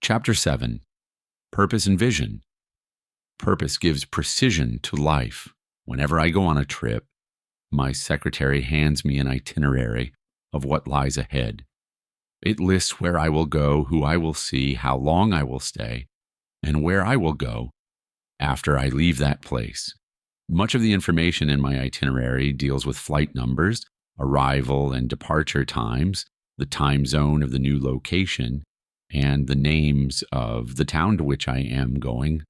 Chapter 7. Purpose and Vision. Purpose gives precision to life. Whenever I go on a trip, my secretary hands me an itinerary of what lies ahead. It lists where I will go, who I will see, how long I will stay, and where I will go after I leave that place. Much of the information in my itinerary deals with flight numbers, arrival and departure times, the time zone of the new location, and the names of the town to which I am going,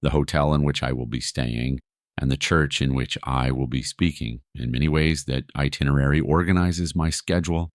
the hotel in which I will be staying, and the church in which I will be speaking. In many ways, that itinerary organizes my schedule,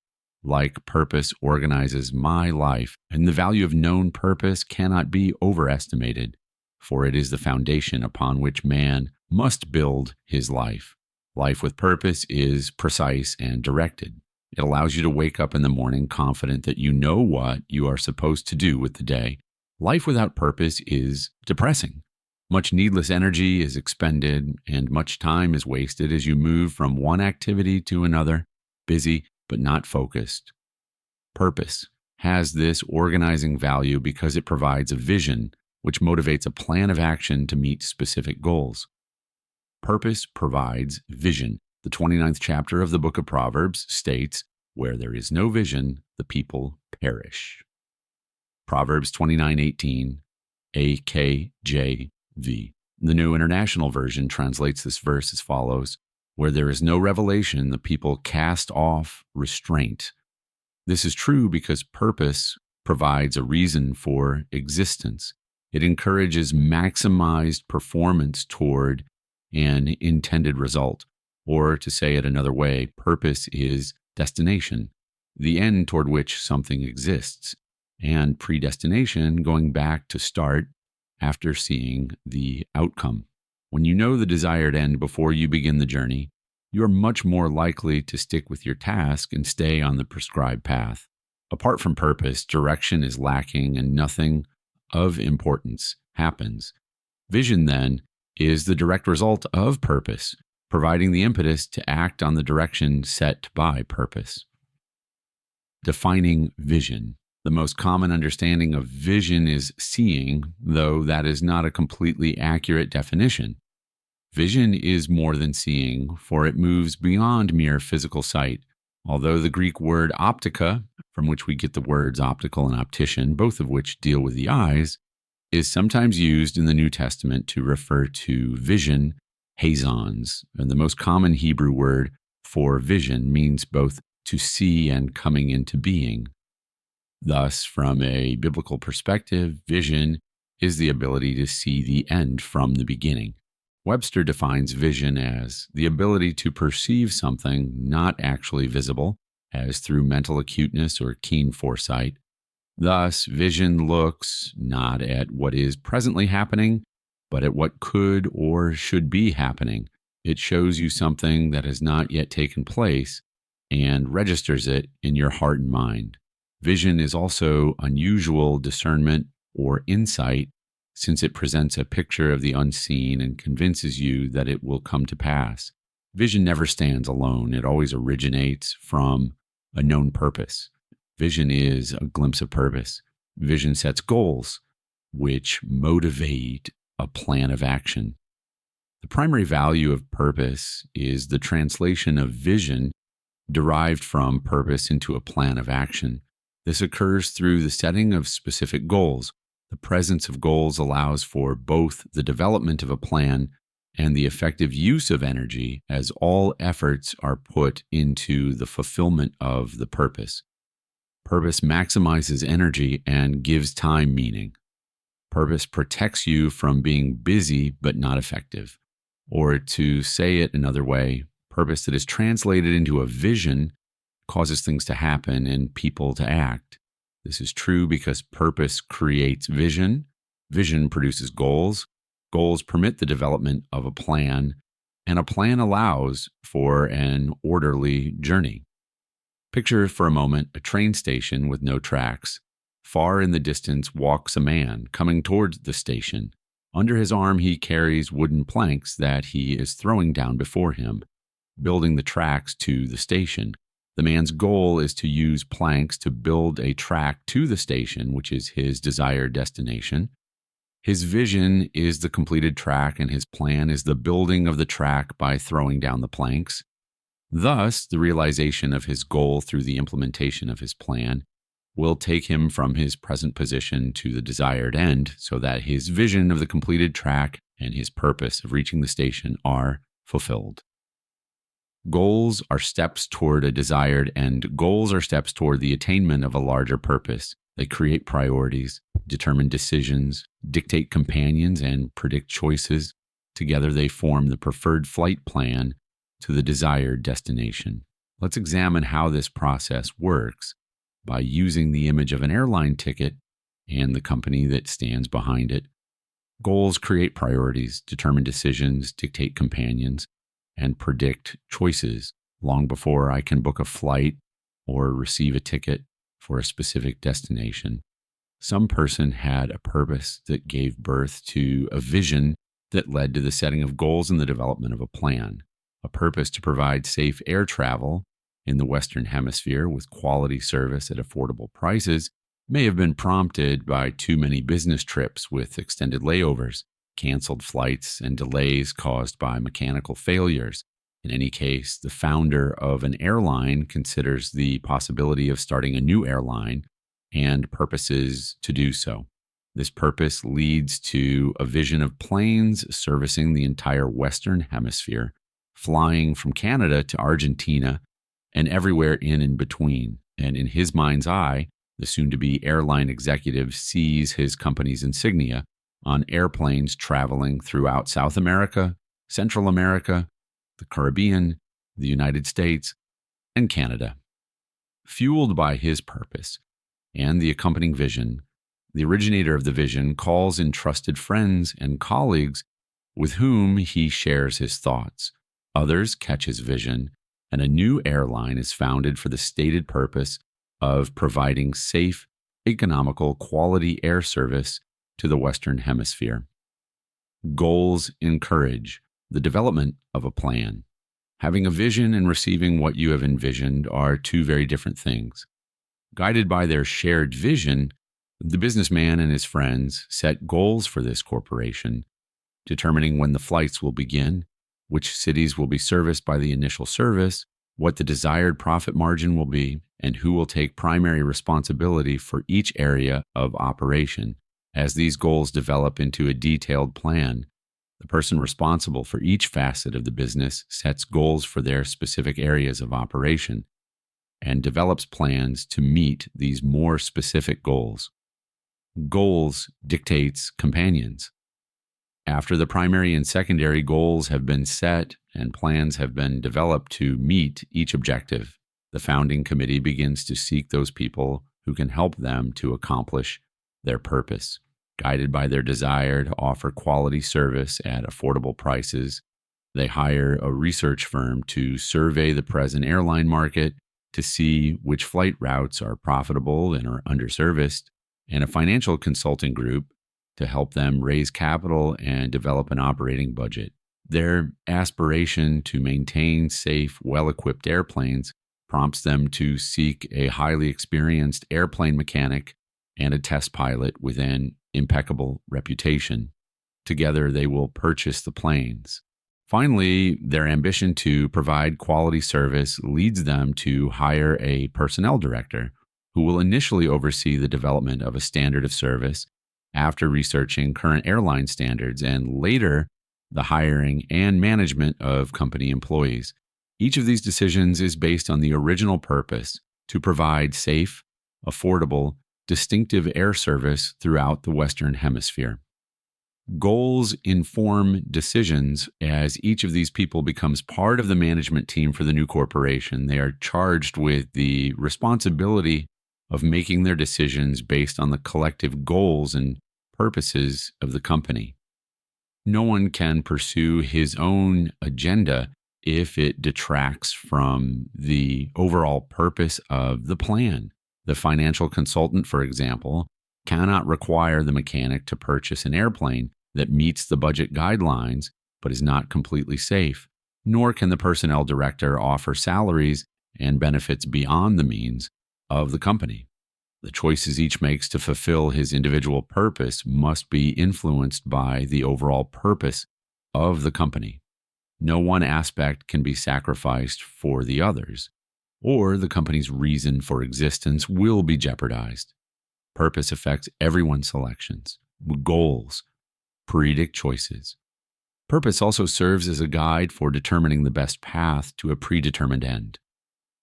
like purpose organizes my life, and the value of known purpose cannot be overestimated, for it is the foundation upon which man must build his life. Life with purpose is precise and directed. It allows you to wake up in the morning confident that you know what you are supposed to do with the day. Life without purpose is depressing. Much needless energy is expended, and much time is wasted as you move from one activity to another, busy but not focused. Purpose has this organizing value because it provides a vision which motivates a plan of action to meet specific goals. Purpose provides vision. The 29th chapter of the book of Proverbs states, "Where there is no vision, the people perish." Proverbs 29:18, AKJV. The New International Version translates this verse as follows, "Where there is no revelation, the people cast off restraint." This is true because purpose provides a reason for existence. It encourages maximized performance toward an intended result. Or to say it another way, purpose is destination, the end toward which something exists, and predestination going back to start after seeing the outcome. When you know the desired end before you begin the journey, you are much more likely to stick with your task and stay on the prescribed path. Apart from purpose, direction is lacking and nothing of importance happens. Vision, then, is the direct result of purpose, providing the impetus to act on the direction set by purpose. Defining vision. The most common understanding of vision is seeing, though that is not a completely accurate definition. Vision is more than seeing, for it moves beyond mere physical sight. Although the Greek word optica, from which we get the words optical and optician, both of which deal with the eyes, is sometimes used in the New Testament to refer to vision, hazons, and the most common Hebrew word for vision means both to see and coming into being. Thus, from a biblical perspective, vision is the ability to see the end from the beginning. Webster defines vision as the ability to perceive something not actually visible, as through mental acuteness or keen foresight. Thus, vision looks not at what is presently happening, but at what could or should be happening. It shows you something that has not yet taken place and registers it in your heart and mind. Vision is also unusual discernment or insight, since it presents a picture of the unseen and convinces you that it will come to pass. Vision never stands alone. It always originates from a known purpose. Vision is a glimpse of purpose. Vision sets goals, which motivate a plan of action. The primary value of purpose is the translation of vision derived from purpose into a plan of action. This occurs through the setting of specific goals. The presence of goals allows for both the development of a plan and the effective use of energy, as all efforts are put into the fulfillment of the purpose. Purpose maximizes energy and gives time meaning. Purpose protects you from being busy but not effective. Or to say it another way, purpose that is translated into a vision causes things to happen and people to act. This is true because purpose creates vision. Vision produces goals. Goals permit the development of a plan, and a plan allows for an orderly journey. Picture for a moment a train station with no tracks. Far in the distance walks a man coming towards the station. Under his arm he carries wooden planks that he is throwing down before him, building the tracks to the station. The man's goal is to use planks to build a track to the station, which is his desired destination. His vision is the completed track, and his plan is the building of the track by throwing down the planks. Thus, the realization of his goal through the implementation of his plan will take him from his present position to the desired end, so that his vision of the completed track and his purpose of reaching the station are fulfilled. Goals are steps toward a desired end. Goals are steps toward the attainment of a larger purpose. They create priorities, determine decisions, dictate companions, and predict choices. Together, they form the preferred flight plan to the desired destination. Let's examine how this process works by using the image of an airline ticket and the company that stands behind it. Goals create priorities, determine decisions, dictate companions, and predict choices long before I can book a flight or receive a ticket for a specific destination. Some person had a purpose that gave birth to a vision that led to the setting of goals and the development of a plan. A purpose to provide safe air travel in the Western Hemisphere with quality service at affordable prices may have been prompted by too many business trips with extended layovers, canceled flights, and delays caused by mechanical failures. In any case, the founder of an airline considers the possibility of starting a new airline and purposes to do so. This purpose leads to a vision of planes servicing the entire Western Hemisphere, flying from Canada to Argentina and everywhere in and between. And in his mind's eye, the soon-to-be airline executive sees his company's insignia on airplanes traveling throughout South America, Central America, the Caribbean, the United States, and Canada. Fueled by his purpose and the accompanying vision, the originator of the vision calls in trusted friends and colleagues with whom he shares his thoughts. Others catch his vision, and a new airline is founded for the stated purpose of providing safe, economical, quality air service to the Western Hemisphere. Goals encourage the development of a plan. Having a vision and receiving what you have envisioned are two very different things. Guided by their shared vision, the businessman and his friends set goals for this corporation, determining when the flights will begin, which cities will be serviced by the initial service, what the desired profit margin will be, and who will take primary responsibility for each area of operation. As these goals develop into a detailed plan, the person responsible for each facet of the business sets goals for their specific areas of operation and develops plans to meet these more specific goals. Goals dictates companions. After the primary and secondary goals have been set and plans have been developed to meet each objective, the founding committee begins to seek those people who can help them to accomplish their purpose. Guided by their desire to offer quality service at affordable prices, they hire a research firm to survey the present airline market to see which flight routes are profitable and are underserviced, and a financial consulting group to help them raise capital and develop an operating budget. Their aspiration to maintain safe, well-equipped airplanes prompts them to seek a highly experienced airplane mechanic and a test pilot with an impeccable reputation. Together, they will purchase the planes. Finally, their ambition to provide quality service leads them to hire a personnel director who will initially oversee the development of a standard of service after researching current airline standards, and later the hiring and management of company employees. Each of these decisions is based on the original purpose to provide safe, affordable, distinctive air service throughout the Western Hemisphere. Goals inform decisions. As each of these people becomes part of the management team for the new corporation, they are charged with the responsibility of making their decisions based on the collective goals and purposes of the company. No one can pursue his own agenda if it detracts from the overall purpose of the plan. The financial consultant, for example, cannot require the mechanic to purchase an airplane that meets the budget guidelines but is not completely safe, nor can the personnel director offer salaries and benefits beyond the means of the company. The choices each makes to fulfill his individual purpose must be influenced by the overall purpose of the company. No one aspect can be sacrificed for the others, or the company's reason for existence will be jeopardized. Purpose affects everyone's selections, goals, predict choices. Purpose also serves as a guide for determining the best path to a predetermined end.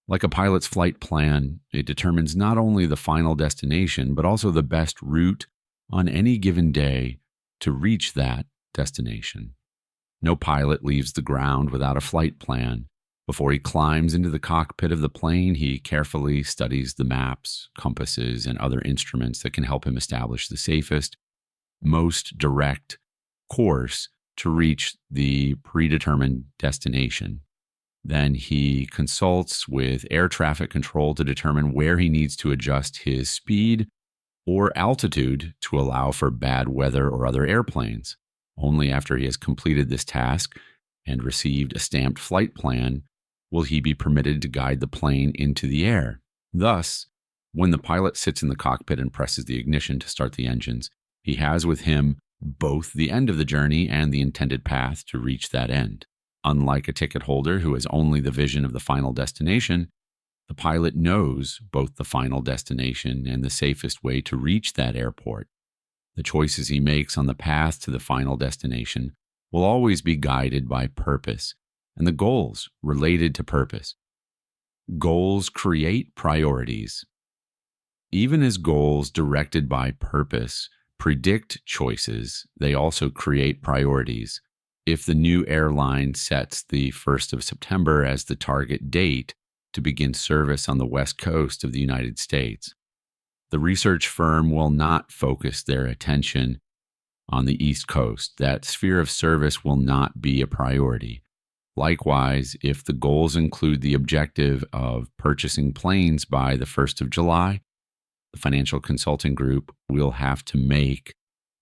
Like a pilot's flight plan, it determines not only the final destination, but also the best route on any given day to reach that destination. No pilot leaves the ground without a flight plan. Before he climbs into the cockpit of the plane, he carefully studies the maps, compasses, and other instruments that can help him establish the safest, most direct course to reach the predetermined destination. Then he consults with air traffic control to determine where he needs to adjust his speed or altitude to allow for bad weather or other airplanes. Only after he has completed this task and received a stamped flight plan will he be permitted to guide the plane into the air. Thus, when the pilot sits in the cockpit and presses the ignition to start the engines, he has with him both the end of the journey and the intended path to reach that end. Unlike a ticket holder who has only the vision of the final destination, the pilot knows both the final destination and the safest way to reach that airport. The choices he makes on the path to the final destination will always be guided by purpose and the goals related to purpose. Goals create priorities. Even as goals directed by purpose predict choices, they also create priorities. If the new airline sets the 1st of September as the target date to begin service on the West Coast of the United States, the research firm will not focus their attention on the East Coast. That sphere of service will not be a priority. Likewise, if the goals include the objective of purchasing planes by the 1st of July, the financial consulting group will have to make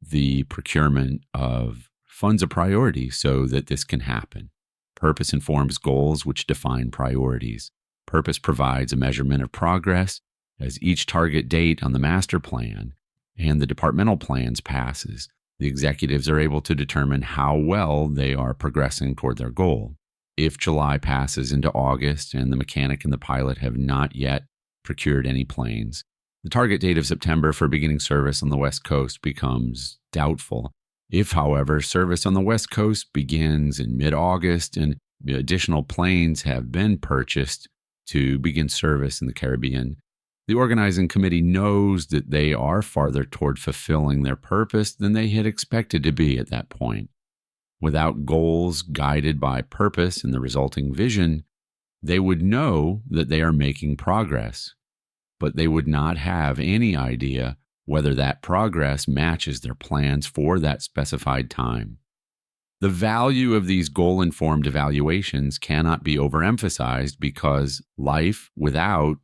the procurement of funds a priority so that this can happen. Purpose informs goals, which define priorities. Purpose provides a measurement of progress as each target date on the master plan and the departmental plans passes. The executives are able to determine how well they are progressing toward their goal. If July passes into August and the mechanic and the pilot have not yet procured any planes, the target date of September for beginning service on the West Coast becomes doubtful. If, however, service on the West Coast begins in mid-August and additional planes have been purchased to begin service in the Caribbean, the organizing committee knows that they are farther toward fulfilling their purpose than they had expected to be at that point. Without goals guided by purpose and the resulting vision, they would know that they are making progress, but they would not have any idea whether that progress matches their plans for that specified time. The value of these goal-informed evaluations cannot be overemphasized because life without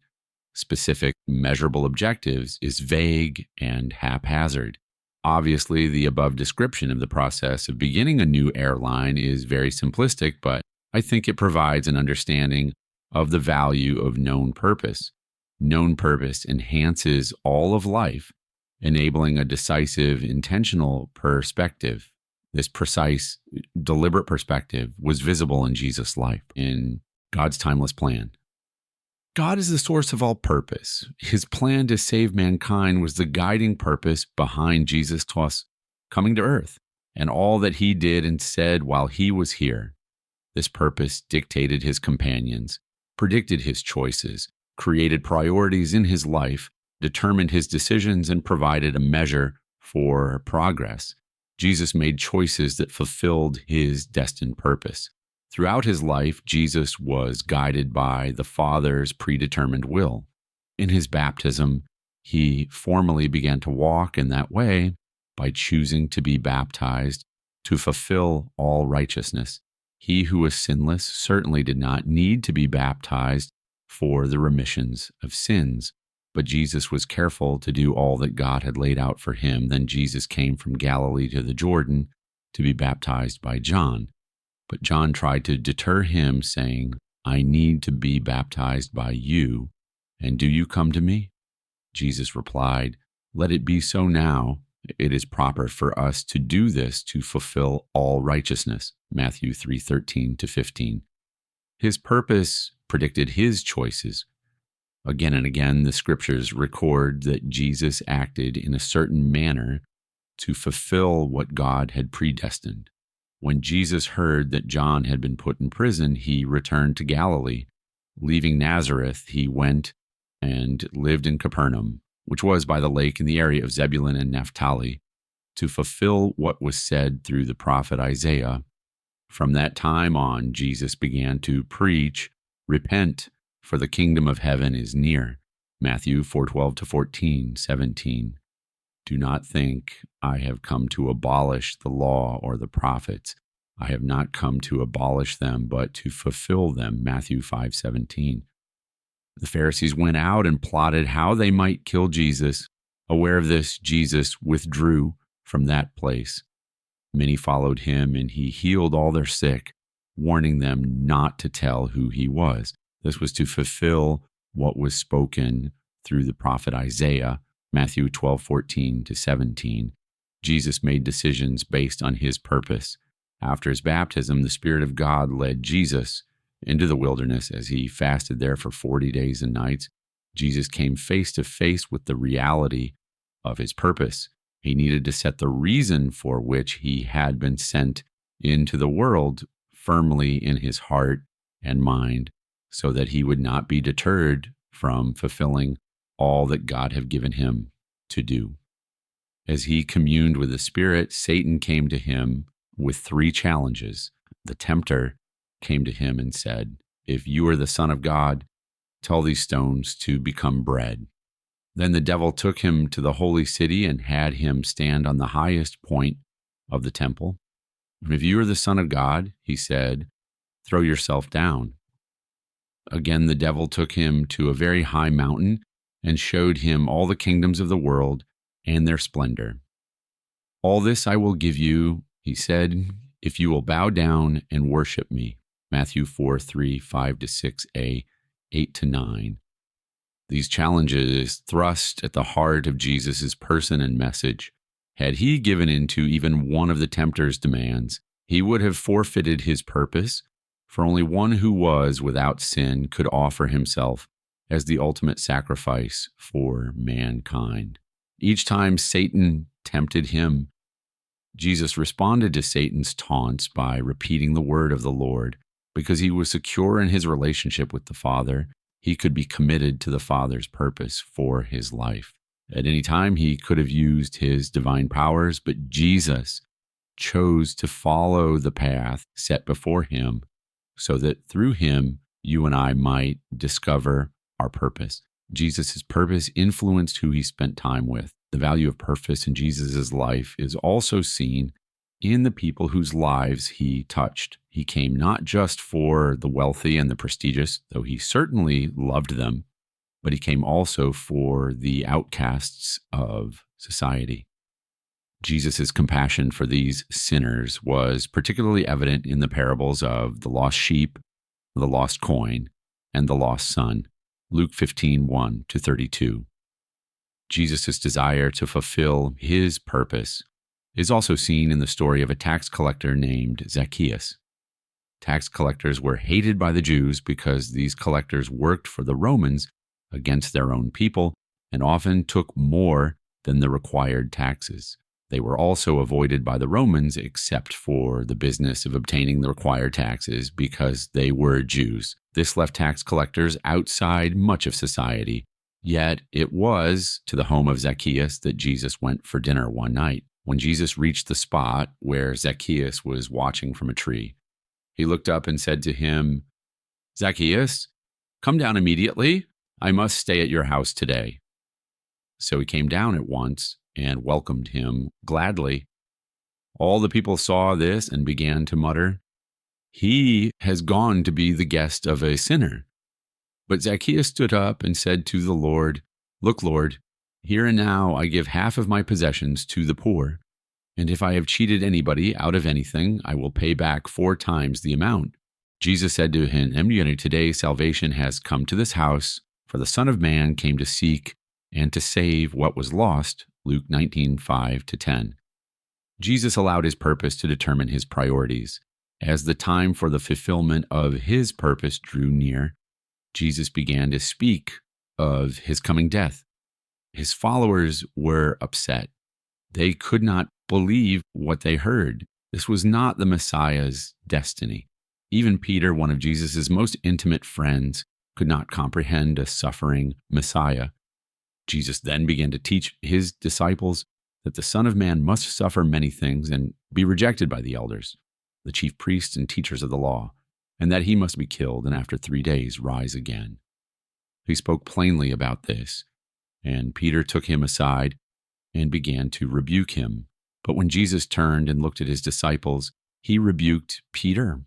specific measurable objectives is vague and haphazard. Obviously, the above description of the process of beginning a new airline is very simplistic, but I think it provides an understanding of the value of known purpose. Known purpose enhances all of life, enabling a decisive, intentional perspective. This precise, deliberate perspective was visible in Jesus' life, in God's timeless plan. God is the source of all purpose. His plan to save mankind was the guiding purpose behind Jesus' coming to earth and all that he did and said while he was here. This purpose dictated his companions, predicted his choices, created priorities in his life, determined his decisions, and provided a measure for progress. Jesus made choices that fulfilled his destined purpose. Throughout his life, Jesus was guided by the Father's predetermined will. In his baptism, he formally began to walk in that way by choosing to be baptized to fulfill all righteousness. He who was sinless certainly did not need to be baptized for the remissions of sins, but Jesus was careful to do all that God had laid out for him. Then Jesus came from Galilee to the Jordan to be baptized by John. But John tried to deter him, saying, I need to be baptized by you, and do you come to me?" Jesus replied, "Let it be so now. It is proper for us to do this to fulfill all righteousness." Matthew 3:13-15. His purpose predicted his choices. Again and again, the scriptures record that Jesus acted in a certain manner to fulfill what God had predestined. When Jesus heard that John had been put in prison, he returned to Galilee. Leaving Nazareth, he went and lived in Capernaum, which was by the lake in the area of Zebulun and Naphtali, to fulfill what was said through the prophet Isaiah. From that time on, Jesus began to preach, "Repent, for the kingdom of heaven is near." Matthew 4:12-14, 17. "Do not think I have come to abolish the law or the prophets. I have not come to abolish them, but to fulfill them." Matthew 5:17. The Pharisees went out and plotted how they might kill Jesus. Aware of this, Jesus withdrew from that place. Many followed him, and he healed all their sick, warning them not to tell who he was. This was to fulfill what was spoken through the prophet Isaiah, Matthew 12:14-17. Jesus made decisions based on his purpose. After his baptism, the Spirit of God led Jesus into the wilderness as he fasted there for 40 days and nights. Jesus came face to face with the reality of his purpose. He needed to set the reason for which he had been sent into the world firmly in his heart and mind, so that he would not be deterred from fulfilling all that God had given him to do. As he communed with the Spirit, Satan came to him with 3 challenges. The tempter came to him and said, "If you are the Son of God, tell these stones to become bread." Then the devil took him to the holy city and had him stand on the highest point of the temple. "If you are the Son of God," he said, "throw yourself down." Again, the devil took him to a very high mountain and showed him all the kingdoms of the world and their splendor. "All this I will give you," he said, "if you will bow down and worship me." Matthew 4:3, 5-6a, 8-9. These challenges thrust at the heart of Jesus' person and message. Had he given in to even one of the tempter's demands, he would have forfeited his purpose, for only one who was without sin could offer himself as the ultimate sacrifice for mankind. Each time Satan tempted him, Jesus responded to Satan's taunts by repeating the word of the Lord. Because he was secure in his relationship with the Father, he could be committed to the Father's purpose for his life. At any time, he could have used his divine powers, but Jesus chose to follow the path set before him so that through him, you and I might discover our purpose. Jesus' purpose influenced who he spent time with. The value of purpose in Jesus' life is also seen in the people whose lives he touched. He came not just for the wealthy and the prestigious, though he certainly loved them, but he came also for the outcasts of society. Jesus' compassion for these sinners was particularly evident in the parables of the lost sheep, the lost coin, and the lost son, Luke 15:1-32. Jesus' desire to fulfill his purpose is also seen in the story of a tax collector named Zacchaeus. Tax collectors were hated by the Jews because these collectors worked for the Romans against their own people and often took more than the required taxes. They were also avoided by the Romans except for the business of obtaining the required taxes because they were Jews. This left tax collectors outside much of society. Yet it was to the home of Zacchaeus that Jesus went for dinner one night. When Jesus reached the spot where Zacchaeus was watching from a tree, he looked up and said to him, "Zacchaeus, come down immediately. I must stay at your house today." So he came down at once and welcomed him gladly. All the people saw this and began to mutter, "He has gone to be the guest of a sinner." But Zacchaeus stood up and said to the Lord, "Look, Lord, here and now I give half of my possessions to the poor, and if I have cheated anybody out of anything, I will pay back 4 times the amount." Jesus said to him, today salvation has come to this house, for the Son of Man came to seek and to save what was lost. Luke 19:5-10. Jesus allowed his purpose to determine his priorities. As the time for the fulfillment of his purpose drew near, Jesus began to speak of his coming death. His followers were upset. They could not believe what they heard. This was not the Messiah's destiny. Even Peter, one of Jesus' most intimate friends, could not comprehend a suffering Messiah. Jesus then began to teach his disciples that the Son of Man must suffer many things and be rejected by the elders, the chief priests and teachers of the law, and that he must be killed and after 3 days rise again. He spoke plainly about this, and Peter took him aside and began to rebuke him. But when Jesus turned and looked at his disciples, he rebuked Peter.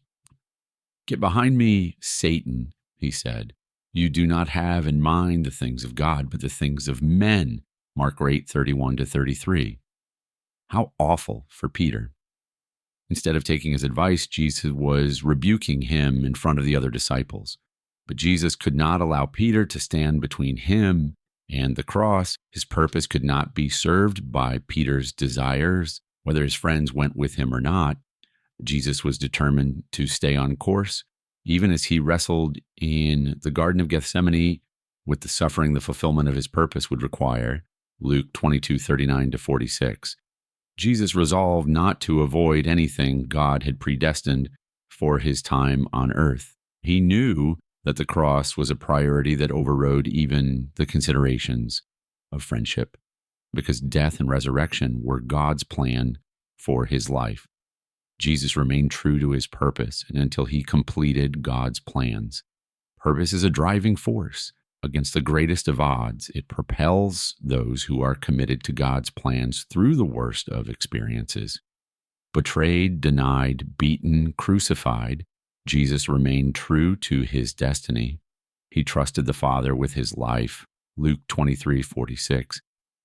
"Get behind me, Satan," he said. "You do not have in mind the things of God, but the things of men." Mark 8:31-33. How awful for Peter. Instead of taking his advice, Jesus was rebuking him in front of the other disciples. But Jesus could not allow Peter to stand between him and the cross. His purpose could not be served by Peter's desires, whether his friends went with him or not. Jesus was determined to stay on course, even as he wrestled in the Garden of Gethsemane with the suffering the fulfillment of his purpose would require. Luke 22:39-46. Jesus resolved not to avoid anything God had predestined for his time on earth. He knew that the cross was a priority that overrode even the considerations of friendship, because death and resurrection were God's plan for his life. Jesus remained true to his purpose until he completed God's plans. Purpose is a driving force. Against the greatest of odds, it propels those who are committed to God's plans through the worst of experiences. Betrayed, denied, beaten, crucified, Jesus remained true to his destiny. He trusted the Father with his life, Luke 23:46,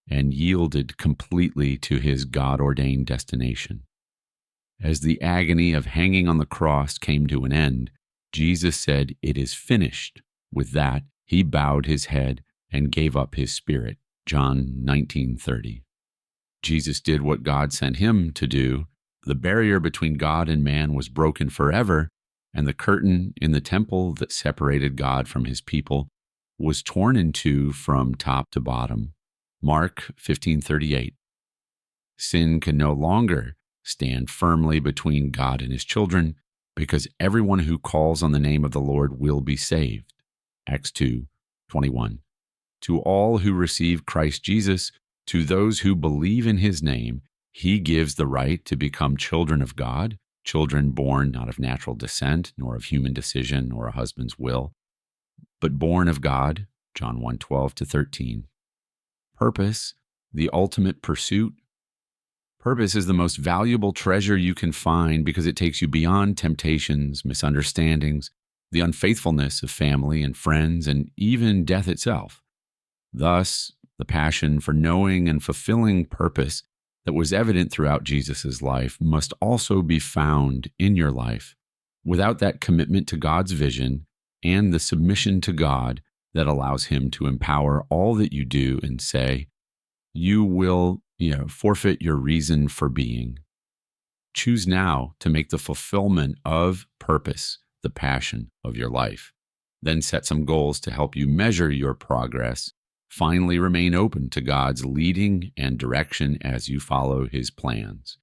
and yielded completely to his God-ordained destination. As the agony of hanging on the cross came to an end, Jesus said, "It is finished." With that, he bowed his head and gave up his spirit. John 19:30. Jesus did what God sent him to do. The barrier between God and man was broken forever, and the curtain in the temple that separated God from his people was torn in two from top to bottom. Mark 15:38. Sin can no longer stand firmly between God and his children, because everyone who calls on the name of the Lord will be saved. Acts 2:21. To all who receive Christ Jesus, to those who believe in his name, he gives the right to become children of God, children born not of natural descent, nor of human decision or a husband's will, but born of God. John 1:12-13. Purpose, the ultimate pursuit. Purpose is the most valuable treasure you can find because it takes you beyond temptations, misunderstandings, the unfaithfulness of family and friends, and even death itself. Thus, the passion for knowing and fulfilling purpose that was evident throughout Jesus' life must also be found in your life. Without that commitment to God's vision and the submission to God that allows him to empower all that you do and say, you will forfeit your reason for being. Choose now to make the fulfillment of purpose the passion of your life. Then set some goals to help you measure your progress. Finally, remain open to God's leading and direction as you follow his plans.